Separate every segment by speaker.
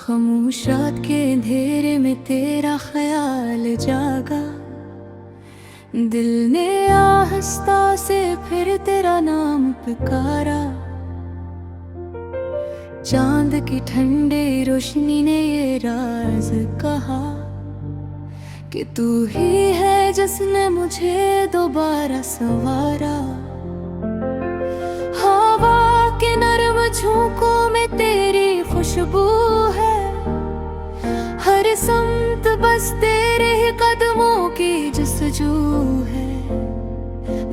Speaker 1: खामोश रात के अंधेरे में तेरा ख्याल जागा, दिल ने आहिस्ता से फिर तेरा नाम पुकारा। चांद की ठंडी रोशनी ने ये राज कहा कि तू ही है जिसने मुझे दोबारा संवारा। हवा के नरम झोंकों में तेरी खुशबू है, हर समत बस तेरे ही कदमों की जस्तजू है।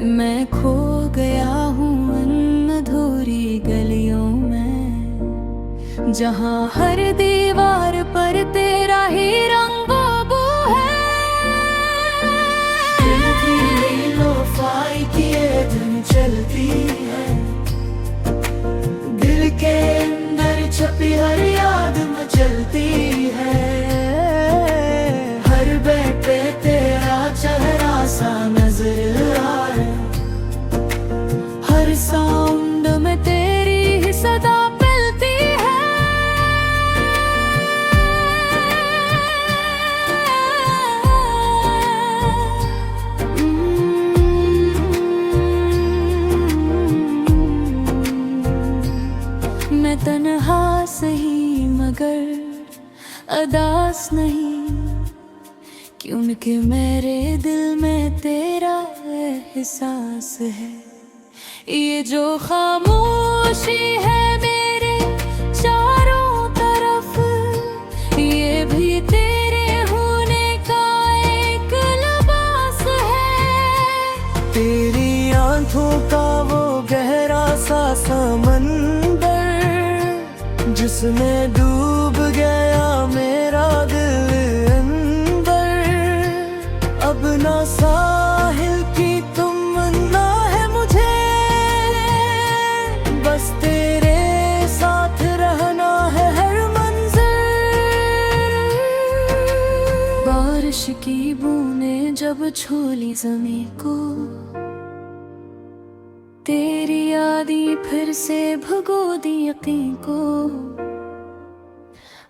Speaker 1: मैं खो गया हूँ अनधूरी गलियों में, जहाँ हर दीवार पर तेरा ही रंग बू है। लोफाई की ये धुन चलती है, दिल के अंदर छपी हर याद मचलती है। हर बैठ पे तेरा चेहरा सा नजर आए, हर साउंड में तेरी ही सदा मिलती है। मैं तन्हा सही मगर अदास नहीं, क्योंकि मेरे दिल में तेरा एहसास है। ये जो खामोशी है मेरे चारों तरफ, ये भी तेरे होने का एक लिबास है। तेरी आंखों का वो गहरा सा समंदर, जिसमें डूब गया मेरा दिल अंदर। अब ना साहिल की तमन्ना है मुझे, बस तेरे साथ रहना है हर मंज़िल। बारिश की बूंदें जब छोली ज़मीं को, तेरी यादें फिर से भगो दी यकीन को।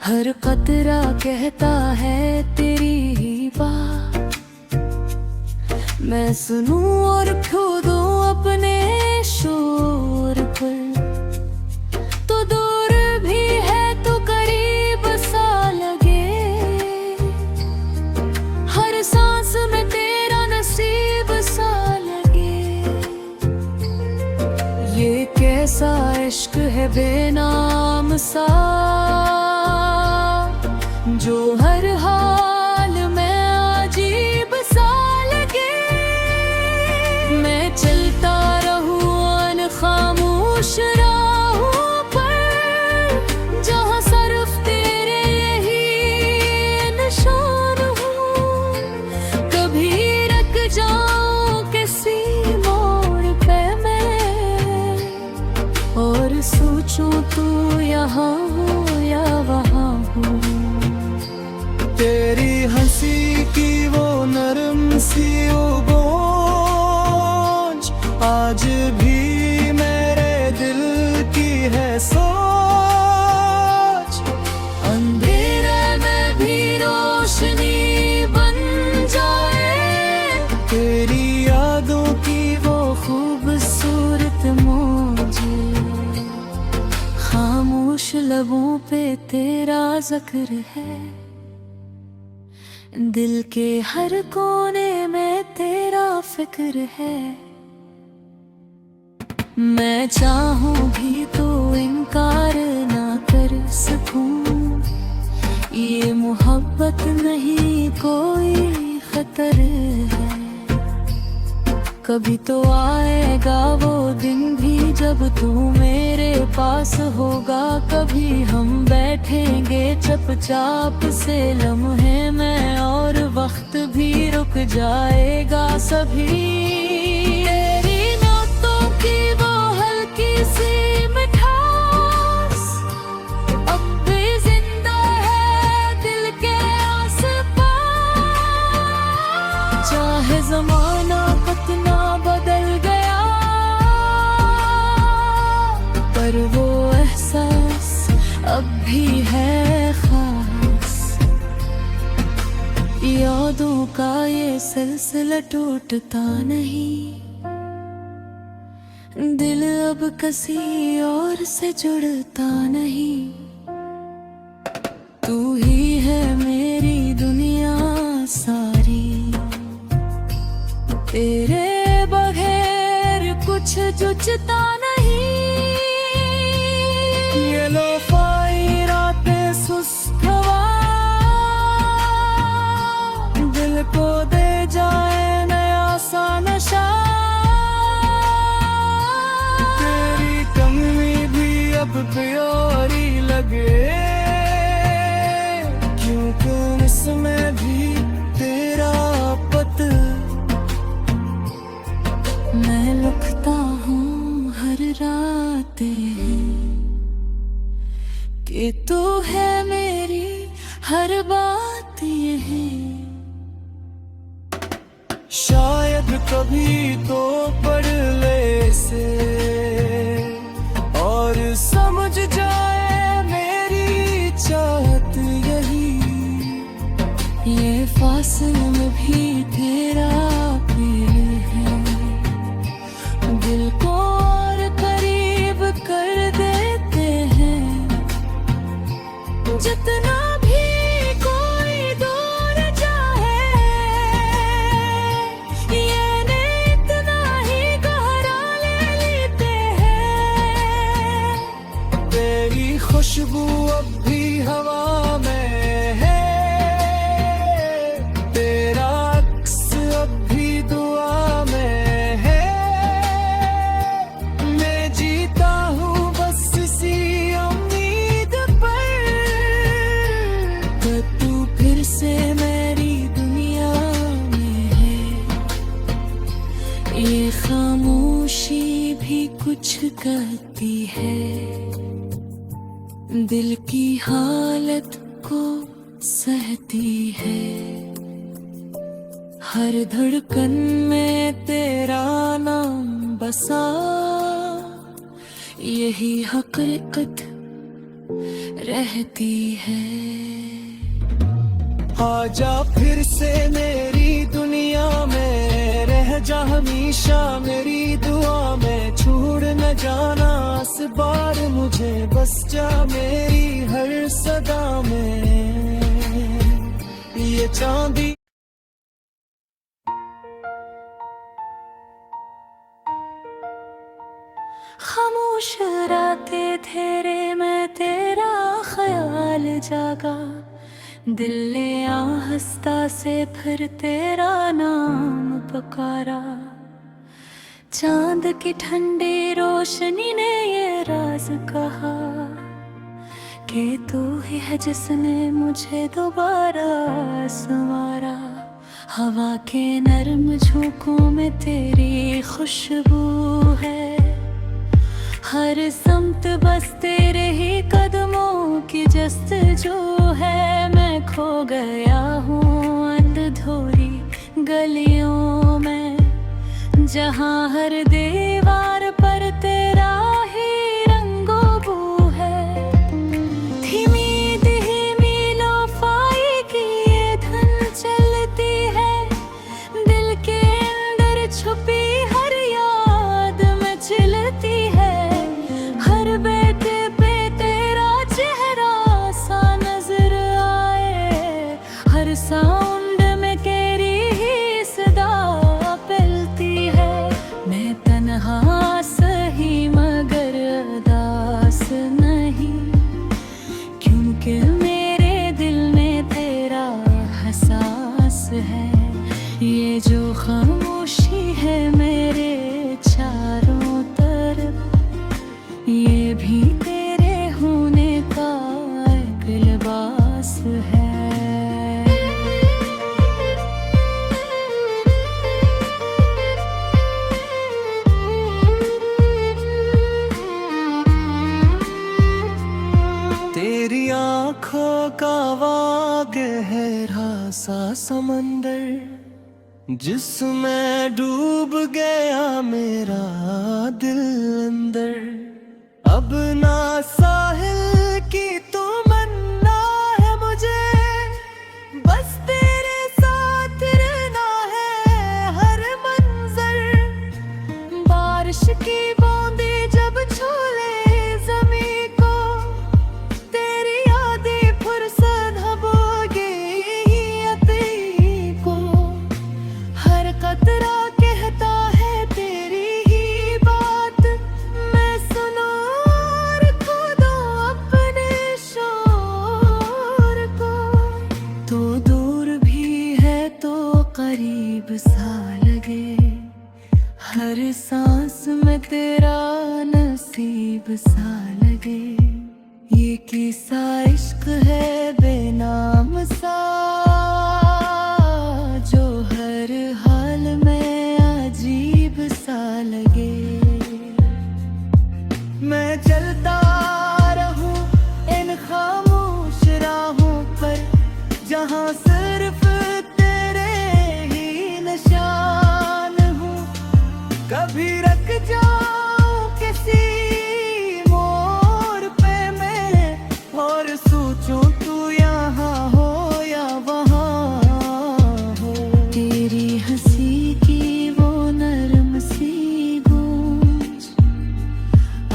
Speaker 1: हर कतरा कहता है तेरी ही बात, मैं सुनूं और खो दूं अपने शोर पर। तो दूर भी है तो करीब सा लगे, हर सांस में तेरा नसीब सा लगे। ये कैसा इश्क है बेनाम सा, जो हर हाल में अजीब सा लगे। मैं चलता रहूं अन खामोश राहों पर, जहाँ सिर्फ तेरे यही निशान हो। कभी रुक जाऊं किसी मोड़ पे मैं, और सोचूं तू यहाँ हो या वहाँ हो।
Speaker 2: तेरी हंसी की वो नरम सी गूंज आज भी मेरे दिल की है सोच।
Speaker 1: अंधेरे में भी रोशनी बन जाए,
Speaker 2: तेरी यादों की
Speaker 1: वो खूबसूरत मौजे। खामोश लबों पे तेरा जिक्र है, दिल के हर कोने में तेरा फिक्र है। मैं चाहूं भी तो इनकार ना कर सकूं, ये मोहब्बत नहीं कोई खतर है। कभी तो आएगा वो दिन भी जब तू मेरे पास होगा, कभी हम बैठेंगे चुपचाप से लम्हे में, और वक्त भी रुक जाएगा सभी। तेरी नोटों की वो हल्की सी मिठास अब भी जिंदा है दिल के आस-पास। चाहे ज़माना कितना बदल गया, यादों का ये सिलसिला टूटता नहीं, दिल अब किसी और से जुड़ता नहीं। तू ही है मेरी दुनिया सारी, तेरे बगैर कुछ जुझता नहीं।
Speaker 2: ये लोफाई रातें सुस्त हवा दिल को दे जाए नया सा नशा। तेरी कमी भी अब प्यारी लगे, क्योंकि इसमें भी तेरा पत।
Speaker 1: मैं लिखता हूँ हर रात कि तू है मेरी हर बात ये है।
Speaker 2: शायद कभी तो पढ़ ले से और समझ जाए मेरी चाहत यही।
Speaker 1: ये फासले में भी तेरा प्यार है, दिल को और करीब कर देते हैं। जितना भी कोई दूर जाए, ये ने इतना ही गहरा ले लेते हैं।
Speaker 2: तेरी खुशबू अब भी हवा में है, तेरा अक्स अब भी दुआ में है। मैं जीता हूँ बस इसी उम्मीद पर कि
Speaker 1: तू फिर से मेरी दुनिया में है। ये खामोशी भी कुछ कहती है, दिल की हालत को सहती है। हर धड़कन में तेरा नाम बसा, यही हकीकत रहती है।
Speaker 2: आजा फिर से मेरी दुनिया में, रह जा हमेशा मेरी दुआ में। छोड़ न जाना इस बार मुझे, बस जा मेरी हर सदा में। ये चांदी
Speaker 1: खामोश रातें तेरे में तेरा ख्याल जागा, दिल ने आहिस्ता से फिर तेरा नाम पुकारा। चांद की ठंडी रोशनी ने ये राज कहा कि तू ही है जिसने मुझे दोबारा संवारा। हवा के नर्म झोंकों में तेरी खुशबू है, हर समत बस तेरे ही कदमों की जस्तजू है। मैं खो गया हूँ अंधधोरी गलियों में, जहाँ हर दीवार पर तेरा ही रंगो बू है। धीमी धीमी लोफाई की ये धुन चलती है, दिल के अंदर छुपी हर याद में चिलती है। हर बेटे पे तेरा चेहरा सा नजर आए, हर साउंड में तेरी ही सदा पलती है। मैं तन्हा सही मगर उदास नहीं, क्योंकि मेरे दिल में तेरा एहसास है। ये जो खामोशी है मेरे चारों तरफ, ये भी तेरे होने का एक लिबास है।
Speaker 2: तेरी आँखों का वो गहरा सा समंदर, जिसमें डूब गया मेरा दिल अंदर। अब ना साहिल की तमन्ना है मुझे, बस तेरे साथ
Speaker 1: करीब सा लगे, हर सांस में तेरा नसीब सा लगे। ये किस्सा इश्क है बेनाम सा, जो हर हाल में अजीब सा लगे। मैं चलता रहूं इन खामोश राहों पर, जहां सिर्फ तेरे ही निशान हूँ। कभी रख जाऊं किसी मोड़ पे मैं, और सोचूं तू यहाँ हो या वहाँ हो। तेरी हंसी की वो नरम सी गूंज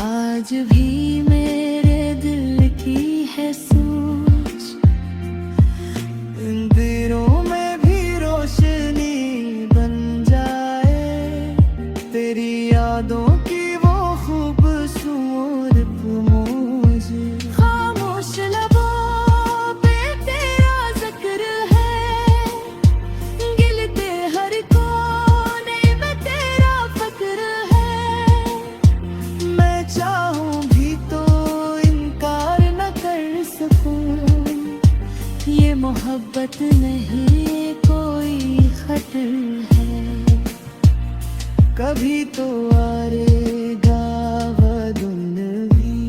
Speaker 1: आज भी मेरे दिल की है सोच। इन दिलों में भी रोशनी बन जाए, तेरी यादों की वो खूबसूरत मौज। खामोश लबों पे तेरा जिक्र है, गिलते हर कोने में तेरा फक्र है। मैं चाहूं भी तो इनकार न कर सकूं, ये मोहब्बत नहीं कोई खतर है। कभी तो आएगा वदुन भी,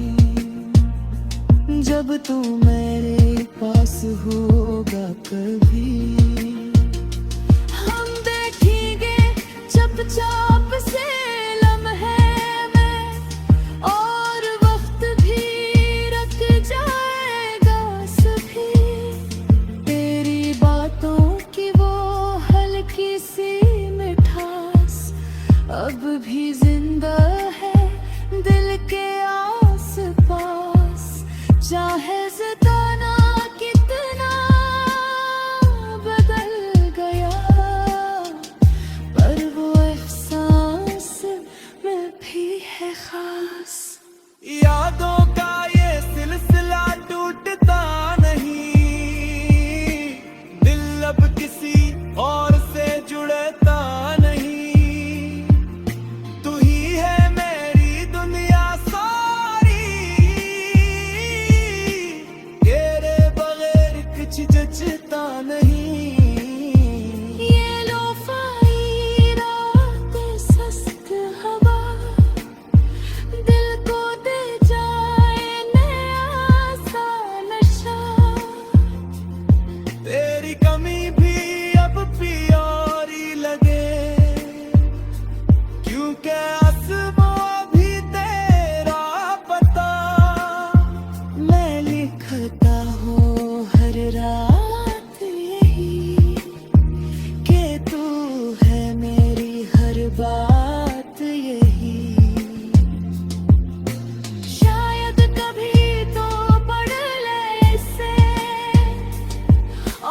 Speaker 1: जब तू मेरे पास होगा कभी। हम बैठेंगे चुपचाप से लम्हे में, और वक्त भी रख जाएगा सभी। तेरी बातों की वो हल्की सी मिठास अब भी जिंदा है दिल के आस पास। चाहे ज़माना कितना बदल गया, पर वो एहसास में भी है खास।
Speaker 2: यादों का ये सिलसिला टूटता नहीं, दिल अब किसी और से जुड़ता नहीं। तू ही है मेरी दुनिया सारी, तेरे बगैर कुछ जचता नहीं।
Speaker 1: ये लोफाई रात सस्त हवा, दिल को दे जाए नया सा नशा।
Speaker 2: तेरी कमी भी अब प्यारी लगे, क्योंकि आसमां भी तेरा पता।
Speaker 1: मैं लिखता हूँ हर रात यही, कि तू है मेरी हर बात यही। शायद कभी तो पढ़ ले इसे,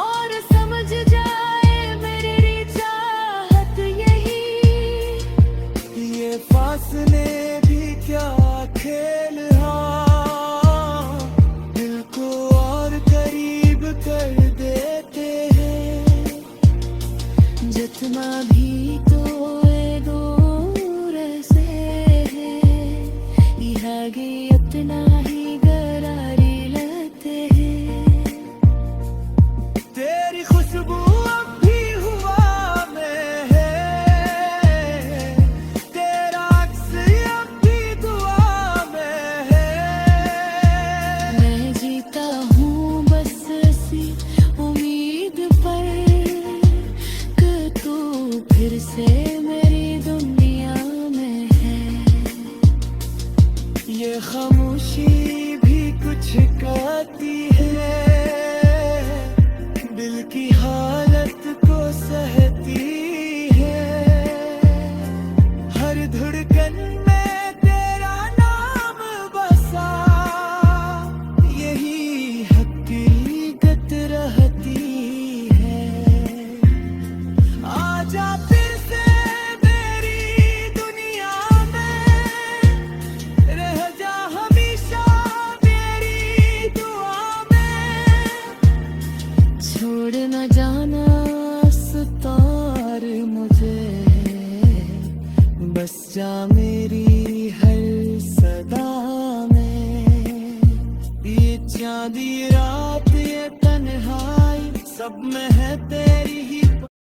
Speaker 1: और समझ जाए मेरी चाहत यही।
Speaker 2: ये फासले भी क्या खेल, हाँ दिल को और करीब कर देते हैं।
Speaker 1: जितना भी